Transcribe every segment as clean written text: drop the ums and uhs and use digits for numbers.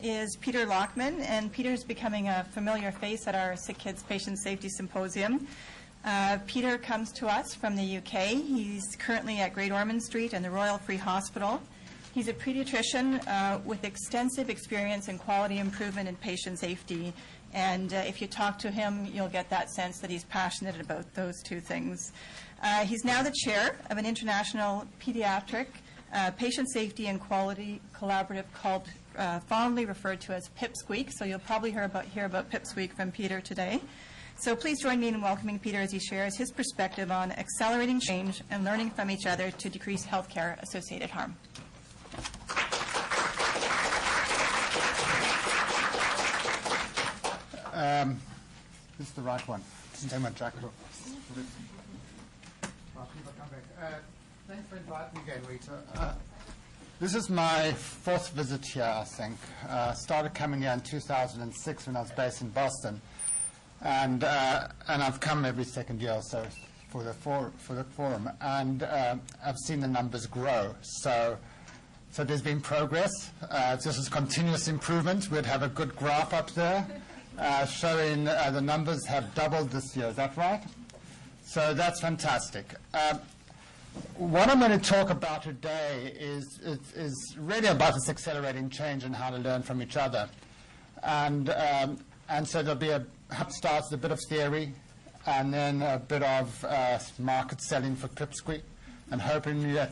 is Peter Lachman, and Peter is becoming a familiar face at our SickKids Patient Safety Symposium. Peter comes to us from the UK. He's currently at Great Ormond Street and the Royal Free Hospital. He's a pediatrician with extensive experience in quality improvement and patient safety. And if you talk to him, you'll get that sense that he's passionate about those two things. He's now the chair of an international pediatric patient safety and quality collaborative called, fondly referred to as PIPSQC. So you'll probably hear about PIPSQC from Peter today. So please join me in welcoming Peter as he shares his perspective on accelerating change and learning from each other to decrease healthcare-associated harm. This is the right one. Doesn't take my jacket off. Thanks for inviting me again, Rita. This is my fourth visit here, I think. Started coming here in 2006 when I was based in Boston, and I've come every second year or so for the forum, and I've seen the numbers grow. So there's been progress. This is continuous improvement. We'd have a good graph up there showing the numbers have doubled this year. Is that right? So that's fantastic. What I'm going to talk about today is really about this accelerating change and how to learn from each other. And so there'll be starts with a bit of theory and then a bit of market selling for PIPSQC, and hoping you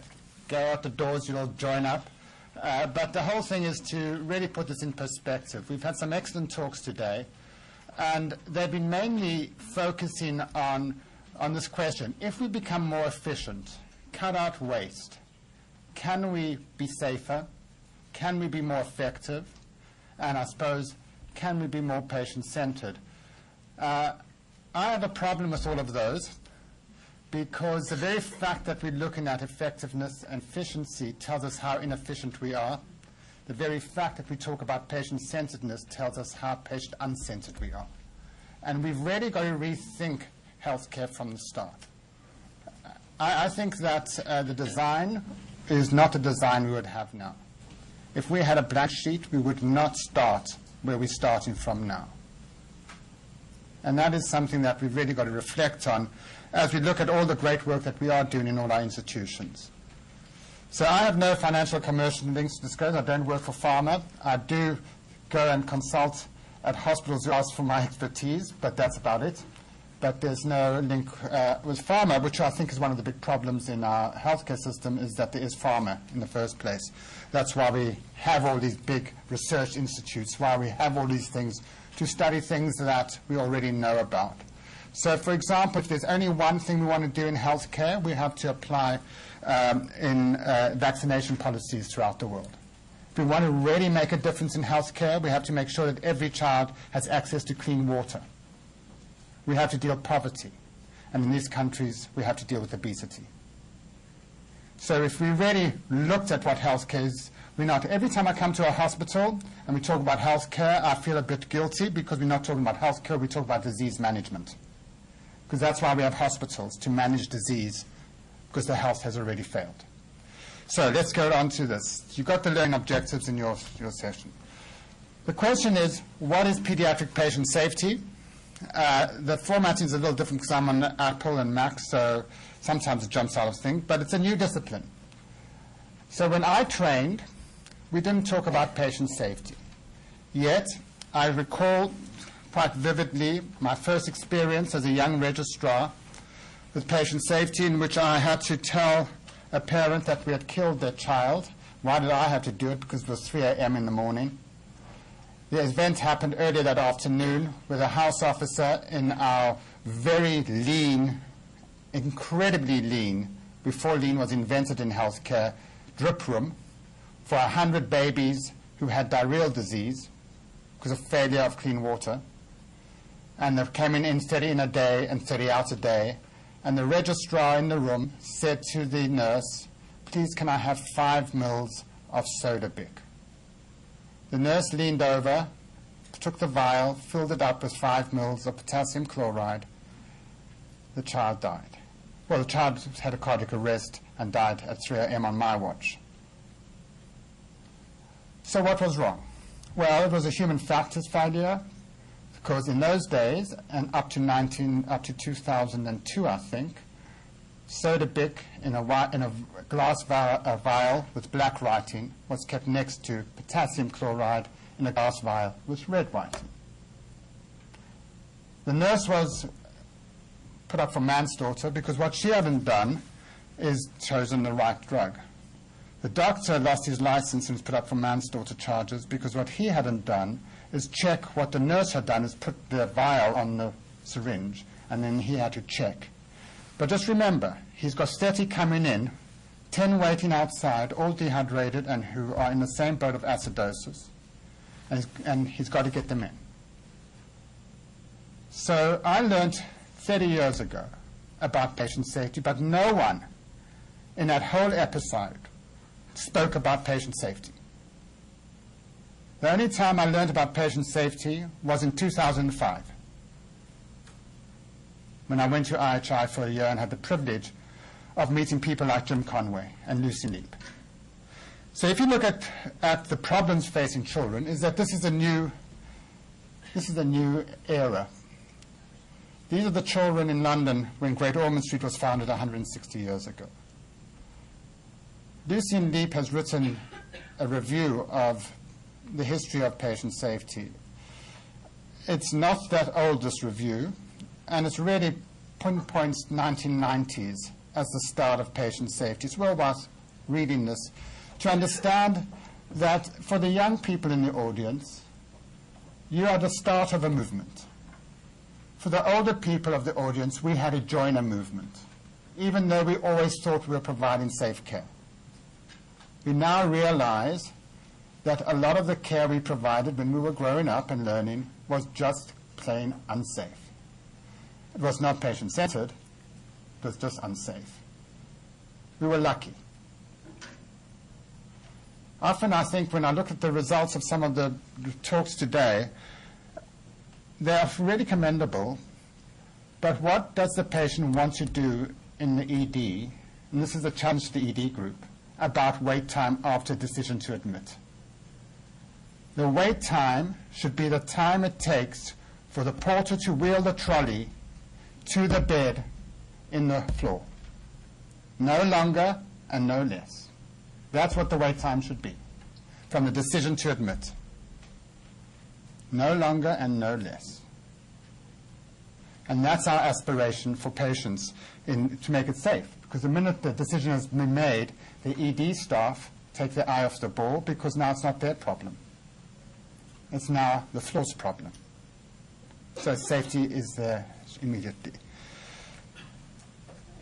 go out the doors, you'll join up. But the whole thing is to really put this in perspective. We've had some excellent talks today, and they've been mainly focusing on this question. If we become more efficient, cut out waste, can we be safer? Can we be more effective? And I suppose, can we be more patient-centered? I have a problem with all of those, because the very fact that we're looking at effectiveness and efficiency tells us how inefficient we are. The very fact that we talk about patient-centeredness tells us how patient-uncentered we are. And we've really got to rethink healthcare from the start. I think that the design is not the design we would have now. If we had a blank sheet, we would not start where we're starting from now. And that is something that we've really got to reflect on as we look at all the great work that we are doing in all our institutions. So I have no financial commercial links to disclose. I don't work for pharma. I do go and consult at hospitals who ask for my expertise, but that's about it. But there's no link with pharma, which I think is one of the big problems in our healthcare system, is that there is pharma in the first place. That's why we have all these big research institutes, why we have all these things to study things that we already know about. So, for example, if there's only one thing we want to do in healthcare, we have to apply in vaccination policies throughout the world. If we want to really make a difference in healthcare, we have to make sure that every child has access to clean water. We have to deal with poverty. And in these countries, we have to deal with obesity. So if we really looked at what healthcare is, every time I come to a hospital and we talk about healthcare, I feel a bit guilty, because we're not talking about healthcare, we talk about disease management. Because that's why we have hospitals, to manage disease, because the health has already failed. So let's go on to this. You've got the learning objectives in your session. The question is, what is pediatric patient safety? The formatting is a little different because I'm on Apple and Mac, so sometimes it jumps out of things, but it's a new discipline. So when I trained, we didn't talk about patient safety. Yet, I recall quite vividly my first experience as a young registrar with patient safety, in which I had to tell a parent that we had killed their child. Why did I have to do it? Because it was 3 a.m. in the morning. The event happened earlier that afternoon with a house officer in our very lean, incredibly lean, before lean was invented in healthcare, drip room for 100 babies who had diarrheal disease because of failure of clean water. And they came in 30 in a day and 30 out a day. And the registrar in the room said to the nurse, "Please, can I have 5 mils of soda bic?" The nurse leaned over, took the vial, filled it up with 5 mils of potassium chloride. The child died. Well, the child had a cardiac arrest and died at 3 a.m. on my watch. So what was wrong? Well, it was a human factors failure, because in those days, and up to 2002, I think, soda bic in a glass vial with black writing was kept next to potassium chloride in a glass vial with red writing. The nurse was put up for manslaughter because what she hadn't done is chosen the right drug. The doctor lost his license and was put up for manslaughter charges because what he hadn't done is check what the nurse had done, is put the vial on the syringe, and then he had to check. But just remember, he's got 30 coming in, 10 waiting outside, all dehydrated and who are in the same boat of acidosis, and he's got to get them in. So I learned 30 years ago about patient safety, but no one in that whole episode spoke about patient safety. The only time I learned about patient safety was in 2005, when I went to IHI for a year and had the privilege of meeting people like Jim Conway and Lucy Leap. So if you look at the problems facing children, is that this is a new era. These are the children in London when Great Ormond Street was founded 160 years ago. Lucy Leap has written a review of the history of patient safety. It's not that old, this review, and it's really pinpoints 1990s as the start of patient safety. It's well worth reading this to understand that for the young people in the audience, you are the start of a movement. For the older people of the audience, we had to join a movement, even though we always thought we were providing safe care. We now realize that a lot of the care we provided when we were growing up and learning was just plain unsafe. It was not patient-centered, it was just unsafe. We were lucky. Often I think when I look at the results of some of the talks today, they are really commendable, but what does the patient want to do in the ED, and this is a challenge to the ED group, about wait time after decision to admit? The wait time should be the time it takes for the porter to wheel the trolley to the bed in the floor. No longer and no less. That's what the wait time should be, from the decision to admit. No longer and no less. And that's our aspiration for patients to make it safe, because the minute the decision has been made, the ED staff take their eye off the ball, because now it's not their problem. It's now the floor's problem. So safety is there immediately.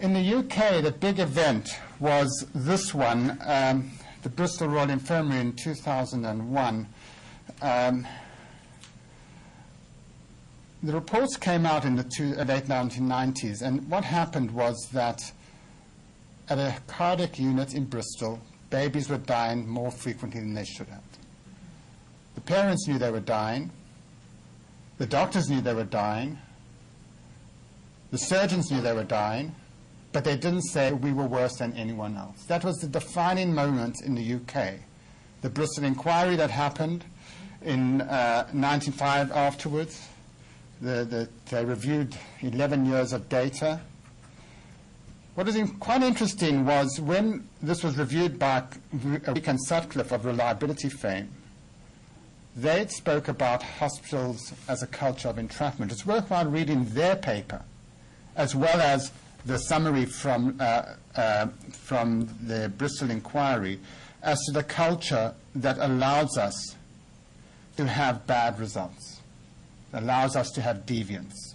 In the UK, the big event was this one, the Bristol Royal Infirmary in 2001. The reports came out in the late 1990s, and what happened was that at a cardiac unit in Bristol, babies were dying more frequently than they should have. The parents knew they were dying. The doctors knew they were dying. The surgeons knew they were dying, but they didn't say we were worse than anyone else. That was the defining moment in the UK. The Bristol inquiry that happened in 1995 afterwards, they reviewed 11 years of data. What is quite interesting was when this was reviewed by Wick and Sutcliffe of reliability fame, they spoke about hospitals as a culture of entrapment. It's worthwhile reading their paper, as well as the summary from the Bristol inquiry, as to the culture that allows us to have bad results, allows us to have deviance,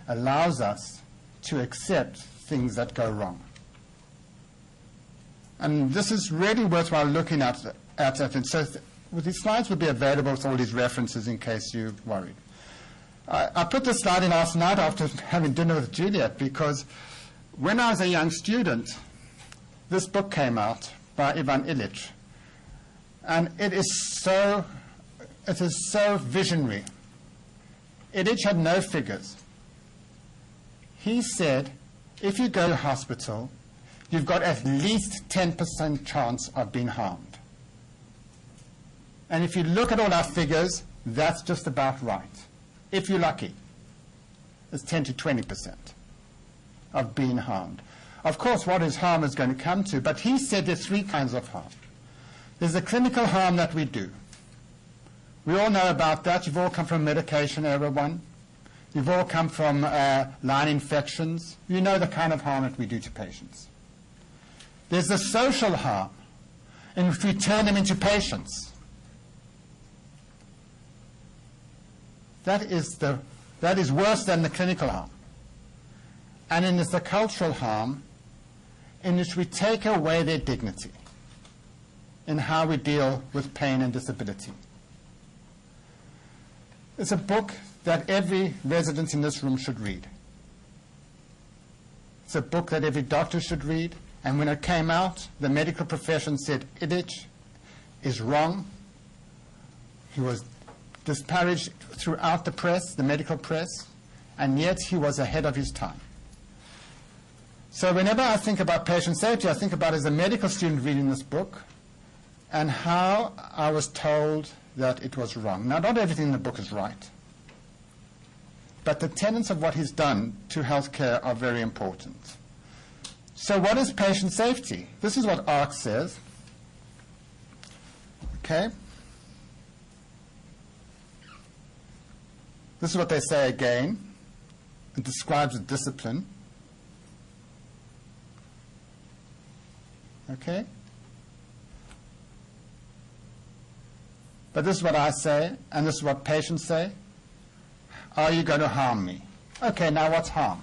allows us to accept things that go wrong. And this is really worthwhile looking at it. And so these slides will be available with all these references in case you're worried. I put this slide in last night after having dinner with Juliet, because when I was a young student, this book came out by Ivan Illich. And it is so visionary. Illich had no figures. He said, if you go to hospital, you've got at least 10% chance of being harmed. And if you look at all our figures, that's just about right. If you're lucky, it's 10 to 20% of being harmed. Of course, what is harm is going to come to, but he said there's three kinds of harm. There's the clinical harm that we do. We all know about that. You've all come from medication, everyone. You've all come from line infections. You know the kind of harm that we do to patients. There's the social harm, in which we turn them into patients. That is worse than the clinical harm. And then there's the cultural harm, in which we take away their dignity in how we deal with pain and disability. It's a book that every resident in this room should read. It's a book that every doctor should read. And when it came out, the medical profession said, Idic is wrong. He was disparaged throughout the press, the medical press, and yet he was ahead of his time. So whenever I think about patient safety, I think about as a medical student reading this book and how I was told that it was wrong. Now, not everything in the book is right, but the tenets of what he's done to healthcare are very important. So what is patient safety? This is what ARC says. Okay? This is what they say again. It describes a discipline. Okay? But this is what I say, and this is what patients say. Are you going to harm me? Okay, now what's harm?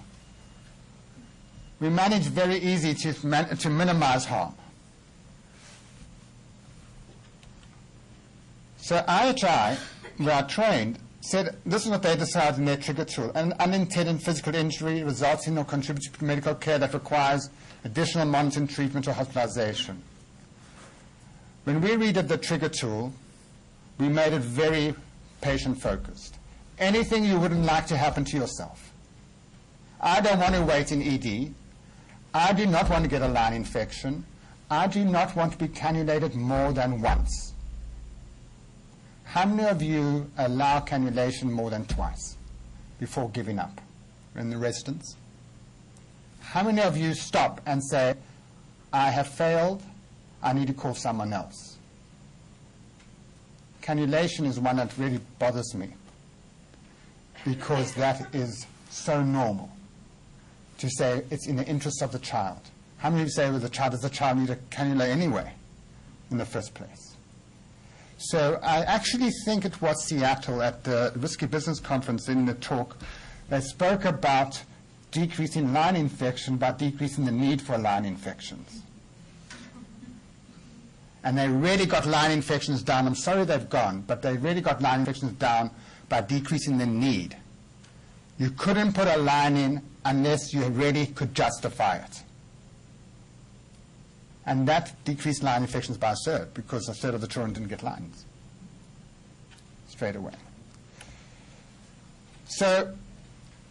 We manage very easy to minimize harm. So IHI, where I trained, said this is what they decided in their trigger tool. An unintended physical injury resulting or contributing to medical care that requires additional monitoring, treatment, or hospitalization. When we redid the trigger tool, we made it very patient-focused. Anything you wouldn't like to happen to yourself. I don't want to wait in ED. I do not want to get a line infection. I do not want to be cannulated more than once. How many of you allow cannulation more than twice before giving up in the residence? How many of you stop and say, I have failed, I need to call someone else? Cannulation is one that really bothers me because that is so normal to say it's in the interest of the child. How many of you say, well, does the child need a cannula anyway in the first place? So I actually think it was Seattle at the Risky Business Conference in the talk, they spoke about decreasing line infection by decreasing the need for line infections. And they really got line infections down. I'm sorry they've gone, but they really got line infections down by decreasing the need. You couldn't put a line in unless you really could justify it. And that decreased line infections by a third, because a third of the children didn't get lines straight away. So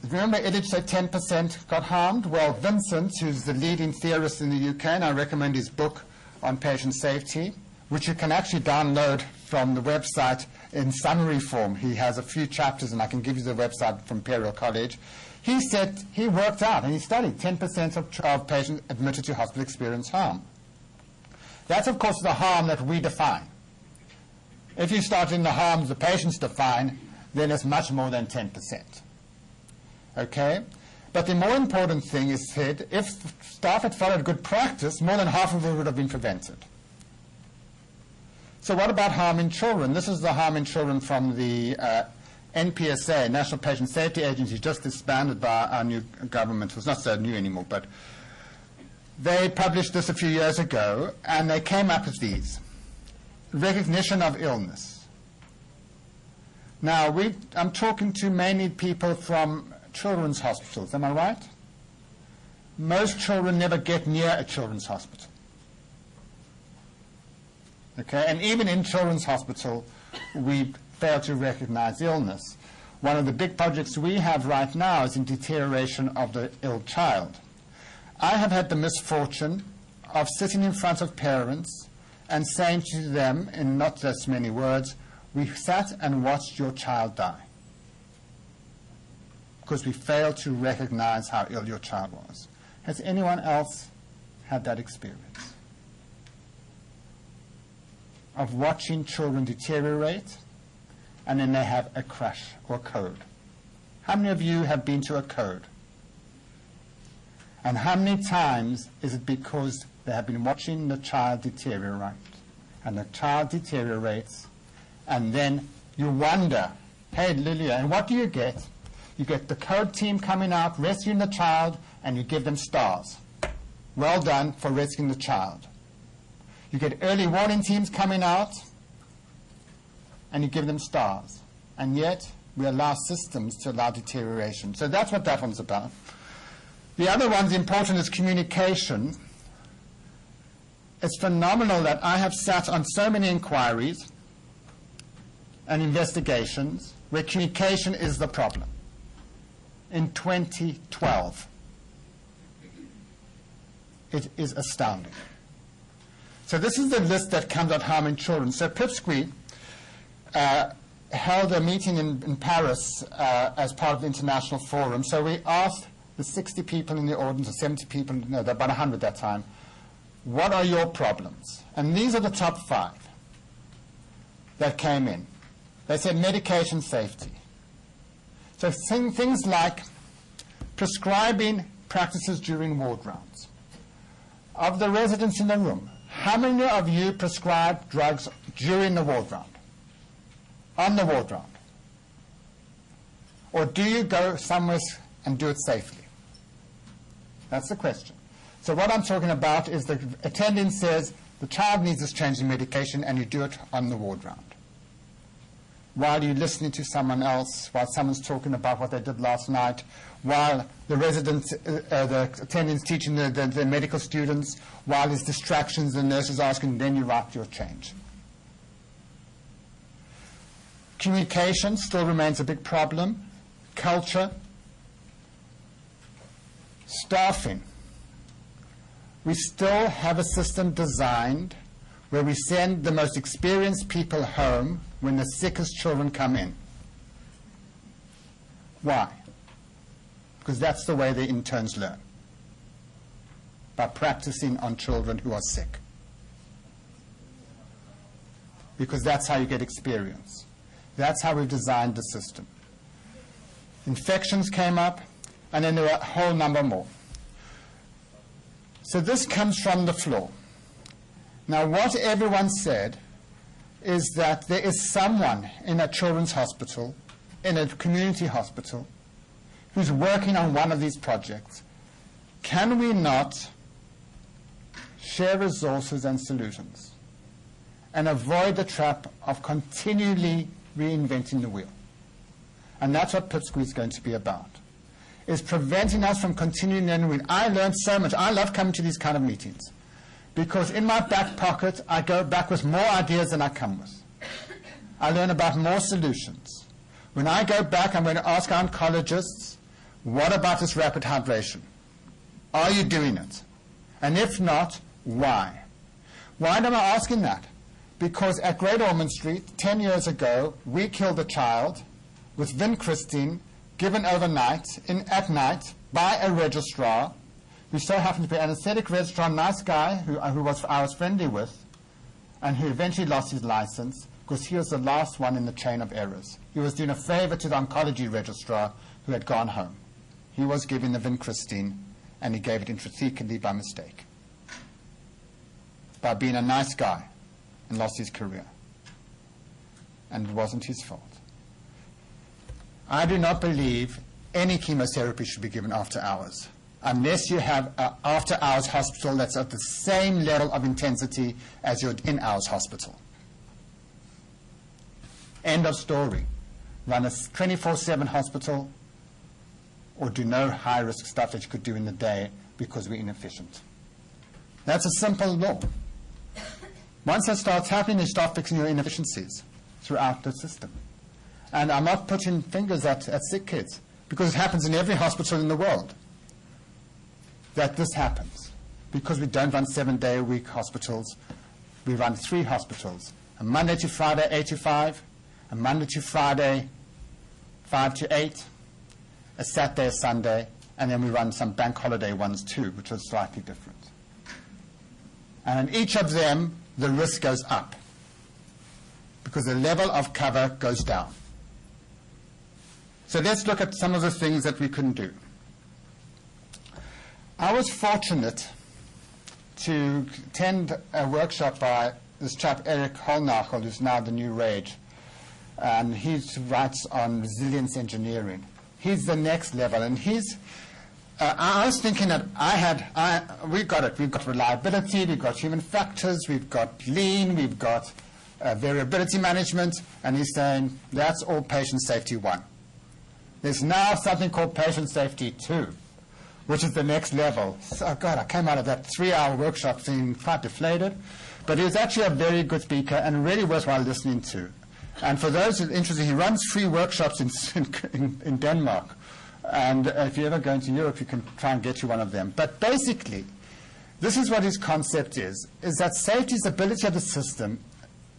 remember Idic said 10% got harmed? Well, Vincent, who's the leading theorist in the UK, and I recommend his book on patient safety, which you can actually download from the website in summary form. He has a few chapters, and I can give you the website from Imperial College. He said he worked out, and he studied 10% of patients admitted to hospital experience harm. That's, of course, the harm that we define. If you start in the harms the patients define, then it's much more than 10%. Okay? But the more important thing is said, if staff had followed good practice, more than half of it would have been prevented. So what about harm in children? This is the harm in children from the NPSA, National Patient Safety Agency, just disbanded by our new government. It's not so new anymore, but they published this a few years ago, and they came up with these. Recognition of illness. Now, I'm talking to mainly people from children's hospitals, am I right? Most children never get near a children's hospital. Okay, and even in children's hospital, we fail to recognize illness. One of the big projects we have right now is in deterioration of the ill child. I have had the misfortune of sitting in front of parents and saying to them in not just many words, we sat and watched your child die because we failed to recognize how ill your child was. Has anyone else had that experience of watching children deteriorate and then they have a crash or a code? How many of you have been to a code? And how many times is it because they have been watching the child deteriorate, and the child deteriorates, and then you wonder, hey, Lilia, and what do you get? You get the code team coming out, rescuing the child, and you give them stars. Well done for rescuing the child. You get early warning teams coming out, and you give them stars. And yet, we allow systems to allow deterioration. So that's what that one's about. The other one's important is communication. It's phenomenal that I have sat on so many inquiries and investigations where communication is the problem. In 2012, it is astounding. So this is the list that comes out harming children. So PIPSQC held a meeting in Paris as part of the international forum. So we asked the 60 people in the audience, or 70 people, no, about 100 that time, what are your problems? And these are the top 5 that came in. They said medication safety. So things like prescribing practices during ward rounds. Of the residents in the room, how many of you prescribe drugs during the ward round? On the ward round? Or do you go somewhere and do it safely? That's the question. So what I'm talking about is the attending says the child needs this change in medication and you do it on the ward round. While you're listening to someone else, while someone's talking about what they did last night, while the residents, the attendants teaching the medical students, while there's distractions, the nurses asking, then you write your change. Communication still remains a big problem. Culture. Staffing. We still have a system designed where we send the most experienced people home when the sickest children come in. Why? Because that's the way the interns learn, by practicing on children who are sick. Because that's how you get experience. That's how we've designed the system. Infections came up, and then there were a whole number more. So this comes from the floor. Now, what everyone said is that there is someone in a children's hospital, in a community hospital, who's working on one of these projects. Can we not share resources and solutions and avoid the trap of continually reinventing the wheel? And that's what PIPSQC is going to be about, is preventing us from continuing the wheel. I learned so much. I love coming to these kind of meetings because in my back pocket, I go back with more ideas than I come with. I learn about more solutions. When I go back, I'm going to ask our oncologists, what about this rapid hydration? Are you doing it? And if not, why? Why am I asking that? Because at Great Ormond Street, 10 years ago, we killed a child with vincristine given overnight, at night, by a registrar who so happened to be an anesthetic registrar, nice guy who I was friendly with, and who eventually lost his license because he was the last one in the chain of errors. He was doing a favor to the oncology registrar who had gone home. He was giving the vincristine, and he gave it intrathecally by mistake, by being a nice guy, and lost his career. And it wasn't his fault. I do not believe any chemotherapy should be given after hours, unless you have an after-hours hospital that's at the same level of intensity as your in-hours hospital. End of story. Run a 24/7 hospital, or do no high-risk stuff that you could do in the day because we're inefficient. That's a simple law. Once that starts happening, you start fixing your inefficiencies throughout the system. And I'm not putting fingers at SickKids, because it happens in every hospital in the world that this happens, because we don't run 7-day-a-week hospitals. we run 3 hospitals, a Monday to Friday 8 to 5, a Monday to Friday 5 to 8, a Saturday, a Sunday, and then we run some bank holiday ones too, which are slightly different. And in each of them, the risk goes up because the level of cover goes down. So let's look at some of the things that we couldn't do. I was fortunate to attend a workshop by this chap, Eric Holnachel, who's now the new rage. And he writes on resilience engineering. He's the next level. And he's, I was thinking that we got it. We've got reliability, we've got human factors, we've got lean, we've got variability management. And he's saying that's all patient safety 1. There's now something called patient safety 2, which is the next level. So, God, I came out of that 3-hour workshop feeling quite deflated. But he was actually a very good speaker and really worthwhile listening to. And for those who are interested, he runs free workshops in Denmark. And if you ever go into Europe, you can try and get you one of them. But basically, this is what his concept is that safety is the ability of the system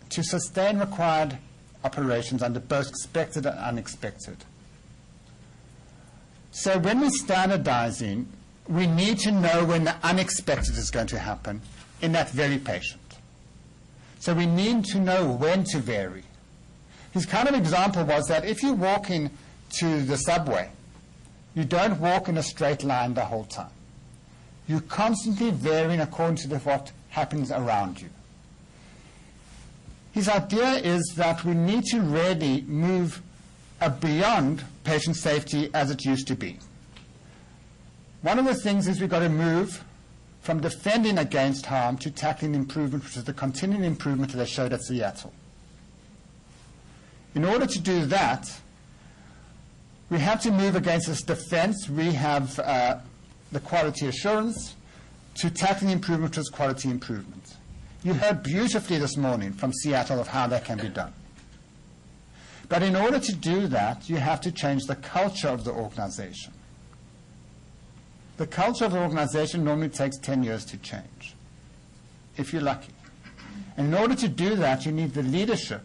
to sustain required operations under both expected and unexpected. So when we're standardizing, we need to know when the unexpected is going to happen in that very patient. So we need to know when to vary. His kind of example was that if you walk into the subway, you don't walk in a straight line the whole time. You're constantly varying according to what happens around you. His idea is that we need to really move beyond patient safety as it used to be. One of the things is we've got to move from defending against harm to tackling improvement, which is the continuing improvement that I showed at Seattle. In order to do that, we have to move against this defense. We have the quality assurance to tackling improvement, which is quality improvement. You heard beautifully this morning from Seattle of how that can be done. But in order to do that, you have to change the culture of the organization. The culture of the organization normally takes 10 years to change, if you're lucky. And in order to do that, you need the leadership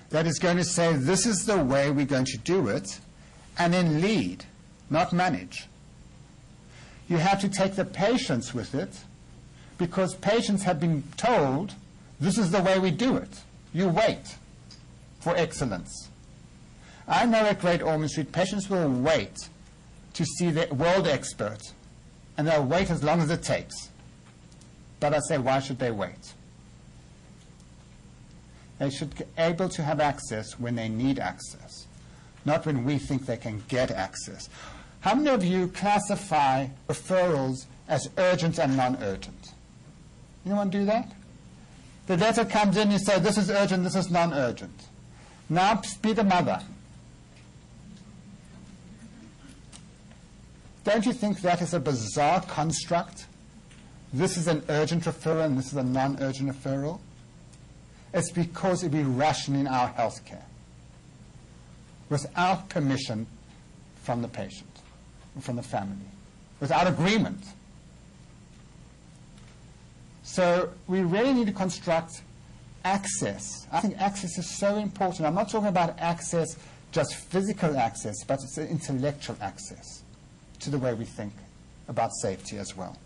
that is going to say, this is the way we're going to do it, and then lead, not manage. You have to take the patients with it, because patients have been told, this is the way we do it. You wait for excellence. I know at Great Ormond Street, patients will wait to see the world expert, and they'll wait as long as it takes. But I say, why should they wait? They should be able to have access when they need access, not when we think they can get access. How many of you classify referrals as urgent and non-urgent? Anyone do that? The letter comes in, you say, this is urgent, this is non-urgent. Now be the mother. Don't you think that is a bizarre construct? This is an urgent referral and this is a non-urgent referral. It's because it'd be rationing our health care without permission from the patient, from the family, without agreement. So we really need to construct access. I think access is so important. I'm not talking about access, just physical access, but it's intellectual access to the way we think about safety as well.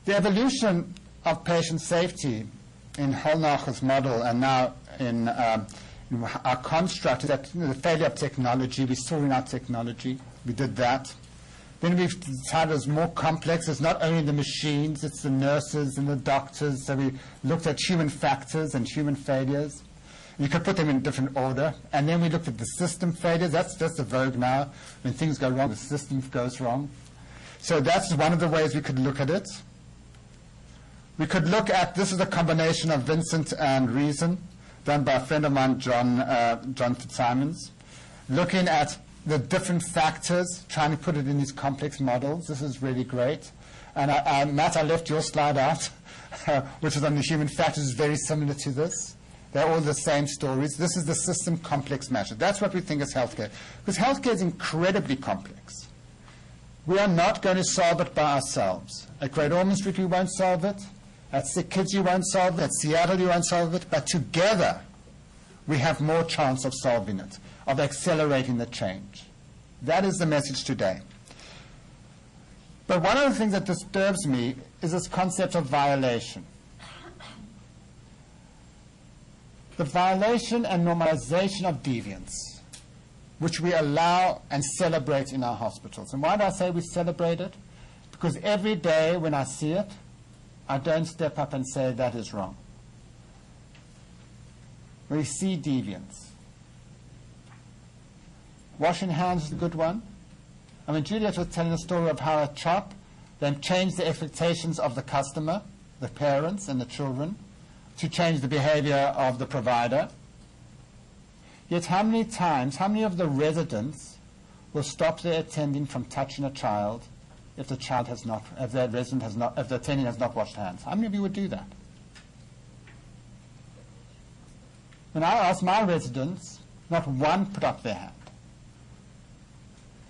The evolution of patient safety in Holnachel's model and now in our construct is that the failure of technology, we saw in our technology, we did that. Then we've decided it's more complex. It's not only the machines, it's the nurses and the doctors. So we looked at human factors and human failures. You could put them in different order. And then we looked at the system failures. That's just a vogue now. When things go wrong, the system goes wrong. So that's one of the ways we could look at it. We could look at, this is a combination of Vincent and Reason, done by a friend of mine, John Fitzsimons, looking at the different factors, trying to put it in these complex models. This is really great. And Matt, I left your slide out, which is on the human factors, is very similar to this. They're all the same stories. This is the system complex measure. That's what we think is healthcare. Because healthcare is incredibly complex. We are not going to solve it by ourselves. At Great Ormond Street, we won't solve it. At SickKids you won't solve it, at Seattle you won't solve it, but together we have more chance of solving it, of accelerating the change. That is the message today. But one of the things that disturbs me is this concept of violation. The violation and normalization of deviance, which we allow and celebrate in our hospitals. And why do I say we celebrate it? Because every day when I see it, I don't step up and say that is wrong. We see deviance. Washing hands is a good one. I mean, Juliet was telling a story of how a CHOP then changed the expectations of the customer, the parents and the children, to change the behavior of the provider. Yet how many times, how many of the residents will stop their attending from touching a child if the child has not, if their resident has not, if the attending has not washed hands? How many of you would do that? When I asked my residents, not one put up their hand.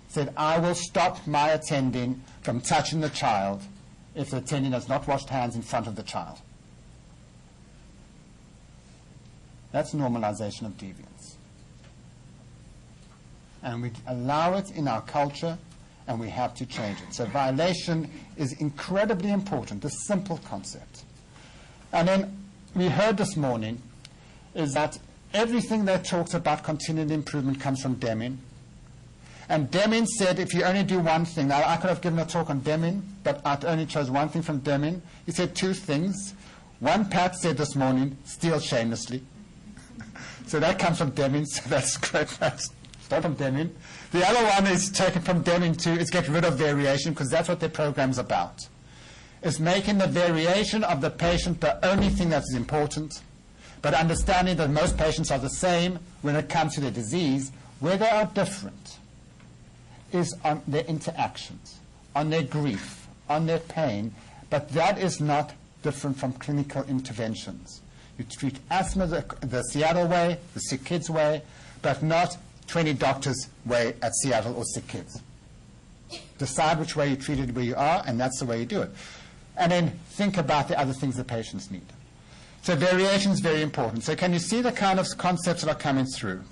Said, I will stop my attending from touching the child if the attending has not washed hands in front of the child. That's normalization of deviance. And we allow it in our culture, and we have to change it. So violation is incredibly important, this simple concept. And then we heard this morning is that everything that talks about continued improvement comes from Deming. And Deming said if you only do one thing, now I could have given a talk on Deming, but I only chose one thing from Deming. He said two things. One, Pat said this morning, steal shamelessly. So that comes from Deming, so that's great. That's not from Deming. The other one is taken from Deming too, is get rid of variation, because that's what their program's about. Is making the variation of the patient the only thing that's important, but understanding that most patients are the same when it comes to their disease. Where they are different is on their interactions, on their grief, on their pain, but that is not different from clinical interventions. You treat asthma the Seattle way, the SickKids way, but not 20 doctors' way at Seattle or SickKids. Decide which way you treat it where you are, and that's the way you do it. And then think about the other things the patients need. So variation is very important. So can you see the kind of concepts that are coming through?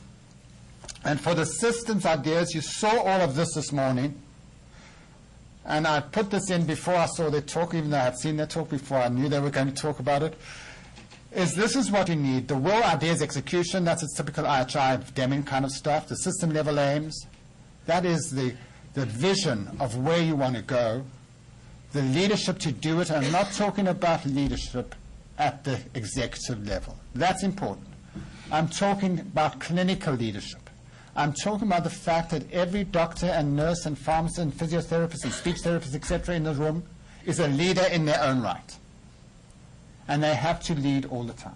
And for the systems ideas, you saw all of this morning. And I put this in before I saw their talk, even though I had seen their talk before I knew they were going to talk about it. This is what you need. The will, ideas, execution, that's a typical IHI Deming kind of stuff. The system level aims, that is the vision of where you want to go. The leadership to do it, and I'm not talking about leadership at the executive level. That's important. I'm talking about clinical leadership. I'm talking about the fact that every doctor and nurse and pharmacist and physiotherapist and speech therapist, etc., in the room is a leader in their own right. And they have to lead all the time.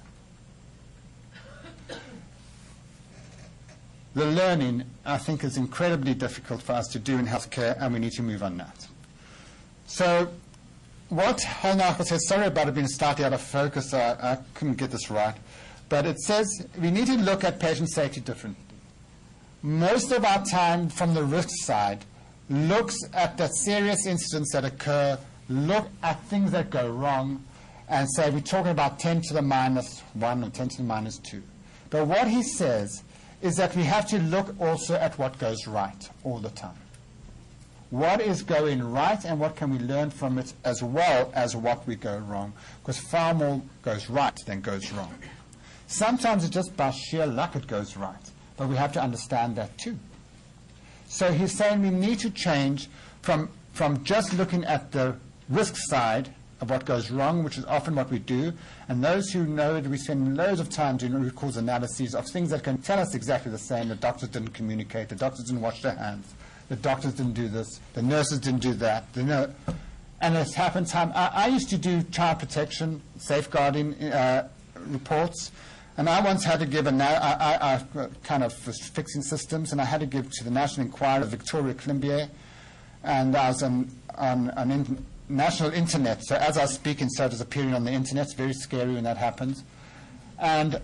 The learning, I think, is incredibly difficult for us to do in healthcare, and we need to move on that. So what Holnacher says, sorry about it being slightly out of focus, I couldn't get this right, but it says we need to look at patient safety differently. Most of our time from the risk side looks at the serious incidents that occur, look at things that go wrong, and say we're talking about 10 to the minus 1 or 10 to the minus 2. But what he says is that we have to look also at what goes right all the time. What is going right and what can we learn from it, as well as what we go wrong, because far more goes right than goes wrong. Sometimes it's just by sheer luck it goes right, but we have to understand that too. So he's saying we need to change from just looking at the risk side of what goes wrong, which is often what we do, and those who know that we spend loads of time doing root cause analyses of things that can tell us exactly the same. The doctors didn't communicate, the doctors didn't wash their hands, the doctors didn't do this, the nurses didn't do that. And it's happened time. I used to do child protection, safeguarding reports, and I once had to give I kind of was fixing systems, and I had to give to the National Enquirer Victoria Climbier, and I was on national internet, so as I was speaking, so it was appearing on the internet. It's very scary when that happens. And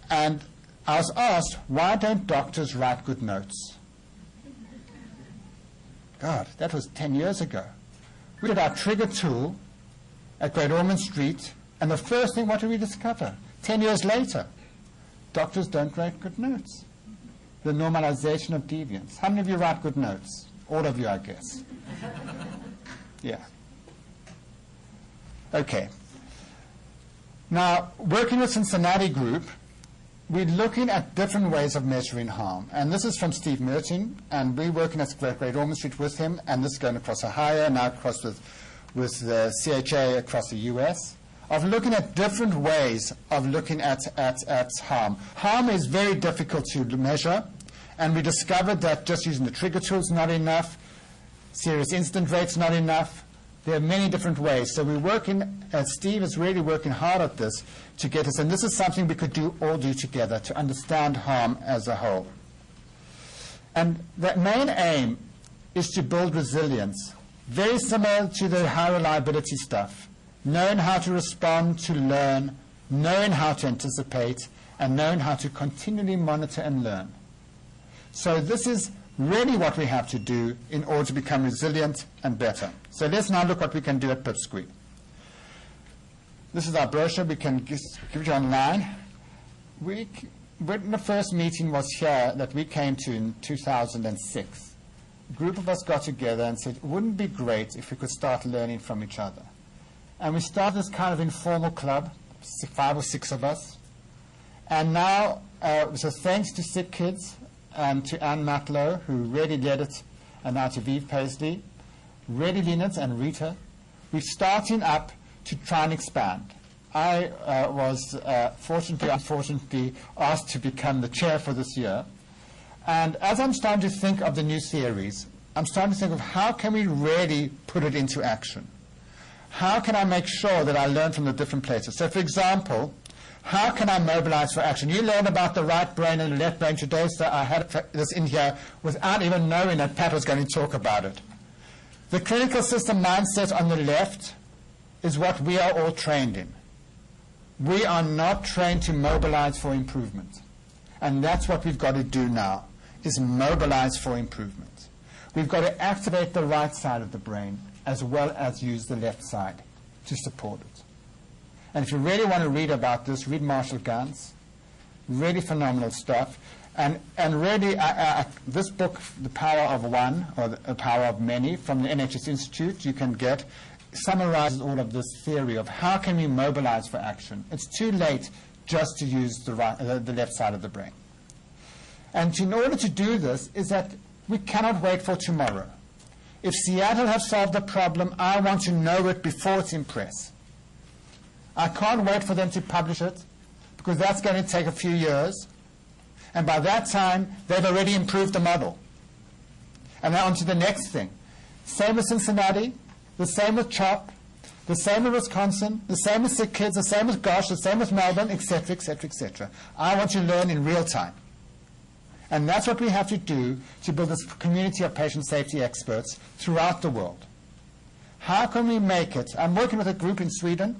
I was asked, why don't doctors write good notes? God, that was 10 years ago. We did our trigger tool at Great Ormond Street And the first thing, what do we discover? 10 years later, doctors don't write good notes. The normalization of deviance. How many of you write good notes? All of you, I guess. Yeah. Okay. Now, working with Cincinnati Group, we're looking at different ways of measuring harm. And this is from Steve Merton, and we're working at Great Ormond Street with him, and this is going across Ohio, now across with the CHA across the US, of looking at different ways of looking at harm. Harm is very difficult to measure, and we discovered that just using the trigger tool is not enough, serious incident rates not enough. There are many different ways. So we're working, Steve is really working hard at this to get us, and this is something we could all do together to understand harm as a whole. And the main aim is to build resilience, very similar to the high reliability stuff, knowing how to respond, to learn, knowing how to anticipate, and knowing how to continually monitor and learn. So this is really what we have to do in order to become resilient and better. So let's now look what we can do at PIPSQC. This is our brochure. We can give it online. When the first meeting was here that we came to in 2006, a group of us got together and said, wouldn't it be great if we could start learning from each other? And we started this kind of informal club, 5 or 6 of us. And now, so thanks to SickKids, and to Anne Matlow, who really led it, and now to Vive Paisley, Reddy Linnet and Rita, we're starting up to try and expand. I was unfortunately asked to become the chair for this year. And as I'm starting to think of the new series, I'm starting to think of how can we really put it into action? How can I make sure that I learn from the different places? So, for example, how can I mobilize for action? You learned about the right brain and the left brain today, so I had this in here without even knowing that Pat was going to talk about it. The clinical system mindset on the left is what we are all trained in. We are not trained to mobilize for improvement. And that's what we've got to do now, is mobilize for improvement. We've got to activate the right side of the brain as well as use the left side to support it. And if you really want to read about this, read Marshall Gantz. Really phenomenal stuff. And really, this book, The Power of One, or The Power of Many, from the NHS Institute, you can get, summarizes all of this theory of how can we mobilize for action. It's too late just to use the left side of the brain. And in order to do this is that we cannot wait for tomorrow. If Seattle have solved the problem, I want to know it before it's in press. I can't wait for them to publish it, because that's going to take a few years. And by that time, they've already improved the model. And now on to the next thing. Same with Cincinnati, the same with CHOP, the same with Wisconsin, the same with SickKids, the same with GOSH, the same with Melbourne, etc., etc., etc. I want to learn in real time. And that's what we have to do to build this community of patient safety experts throughout the world. How can we make it? I'm working with a group in Sweden.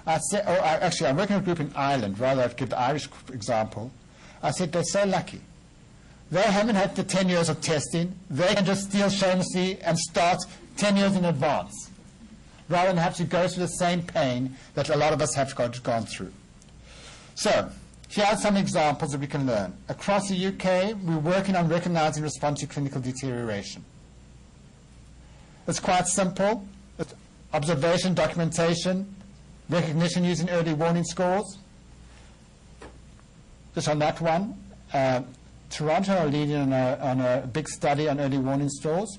I'm working with a group in Ireland. Rather, I'd give the Irish example. I said they're so lucky. They haven't had the 10 years of testing. They can just steal shamelessly and start 10 years in advance, rather than have to go through the same pain that a lot of us have gone through. So, here are some examples that we can learn. Across the UK, we're working on recognizing response to clinical deterioration. It's quite simple. It's observation, documentation, recognition using early warning scores. Just on that one, Toronto are leading on a big study on early warning scores.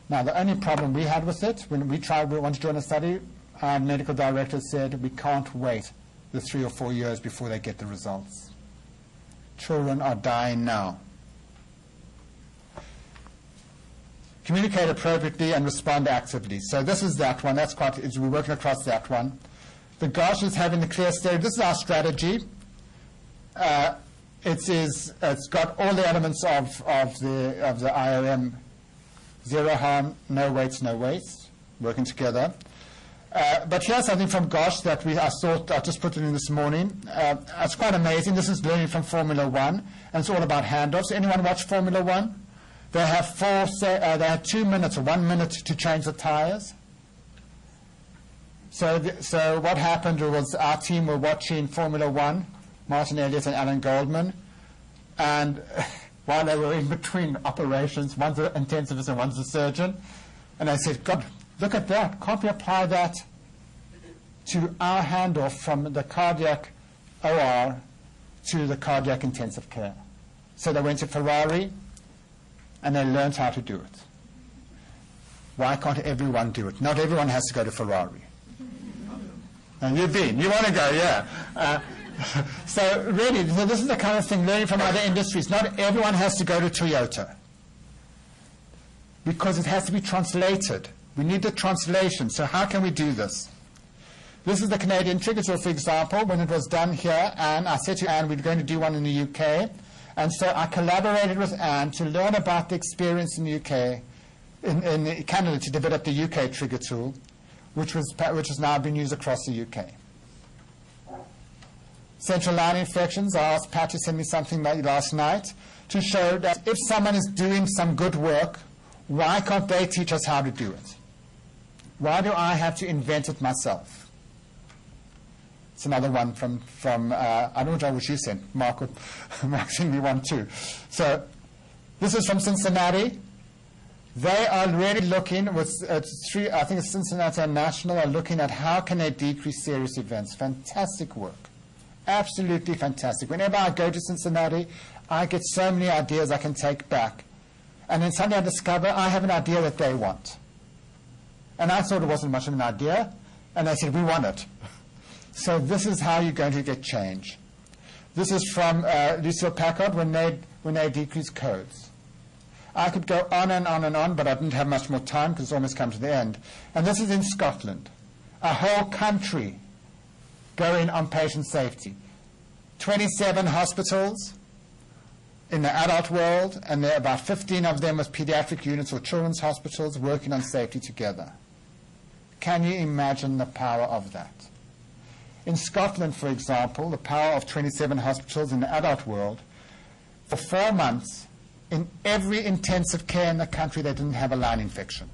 Now, the only problem we had with it, when we wanted to join a study, our medical director said we can't wait the 3 or 4 years before they get the results. Children are dying now. Communicate appropriately and respond actively. So this is that one. We're working across that one. The GOSH is having the clear strategy. This is our strategy. It's got all the elements of the IOM: zero harm, no weights, no waste, working together. But here's something from GOSH that I just put it in this morning. It's quite amazing. This is learning from Formula One, and it's all about handoffs. Anyone watch Formula One? They have 2 minutes or 1 minute to change the tires. So what happened was our team were watching Formula One, Martin Elliott and Alan Goldman, and while they were in between operations, one's an intensivist and one's a surgeon, and I said, God, look at that. Can't we apply that to our handoff from the cardiac OR to the cardiac intensive care? So they went to Ferrari, and they learned how to do it. Why can't everyone do it? Not everyone has to go to Ferrari. And you've been. You want to go, yeah. So really, so this is the kind of thing, learning from other industries. Not everyone has to go to Toyota, because it has to be translated. We need the translation. So how can we do this? This is the Canadian trigger tool, for example, when it was done here. And I said to Anne, we're going to do one in the UK. And so I collaborated with Anne to learn about the experience in the UK, in Canada, to develop the UK trigger tool, which has now been used across the UK. Central line infections, I asked Pat to send me something last night to show that if someone is doing some good work, why can't they teach us how to do it? Why do I have to invent it myself? It's another one from I don't know what you sent. Mark sent me one too. So this is from Cincinnati. They are really looking with I think it's Cincinnati and National are looking at how can they decrease serious events. Fantastic work. Absolutely fantastic. Whenever I go to Cincinnati, I get so many ideas I can take back. And then suddenly I discover I have an idea that they want. And I thought it wasn't much of an idea. And they said, we want it. So this is how you're going to get change. This is from Lucille Packard when they decrease codes. I could go on and on and on, but I didn't have much more time because it's almost come to the end. And this is in Scotland. A whole country going on patient safety. 27 hospitals in the adult world, and there are about 15 of them with pediatric units or children's hospitals working on safety together. Can you imagine the power of that? In Scotland, for example, the power of 27 hospitals in the adult world, for 4 months, in every intensive care in the country, they didn't have a line infection.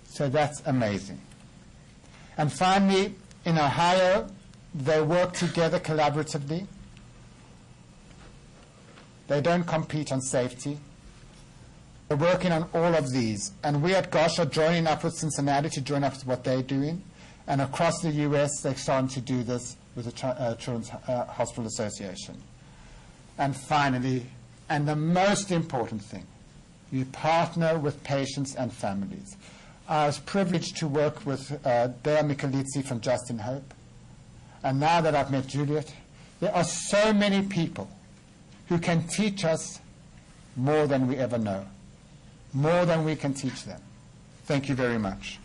So that's amazing. And finally, in Ohio, they work together collaboratively. They don't compete on safety. They're working on all of these. And we at GOSH are joining up with Cincinnati to join up with what they're doing. And across the US, they're starting to do this with the Children's Hospital Association. And finally, and the most important thing, you partner with patients and families. I was privileged to work with Dea Michalizzi from Just in Hope. And now that I've met Juliet, there are so many people who can teach us more than we ever know, more than we can teach them. Thank you very much.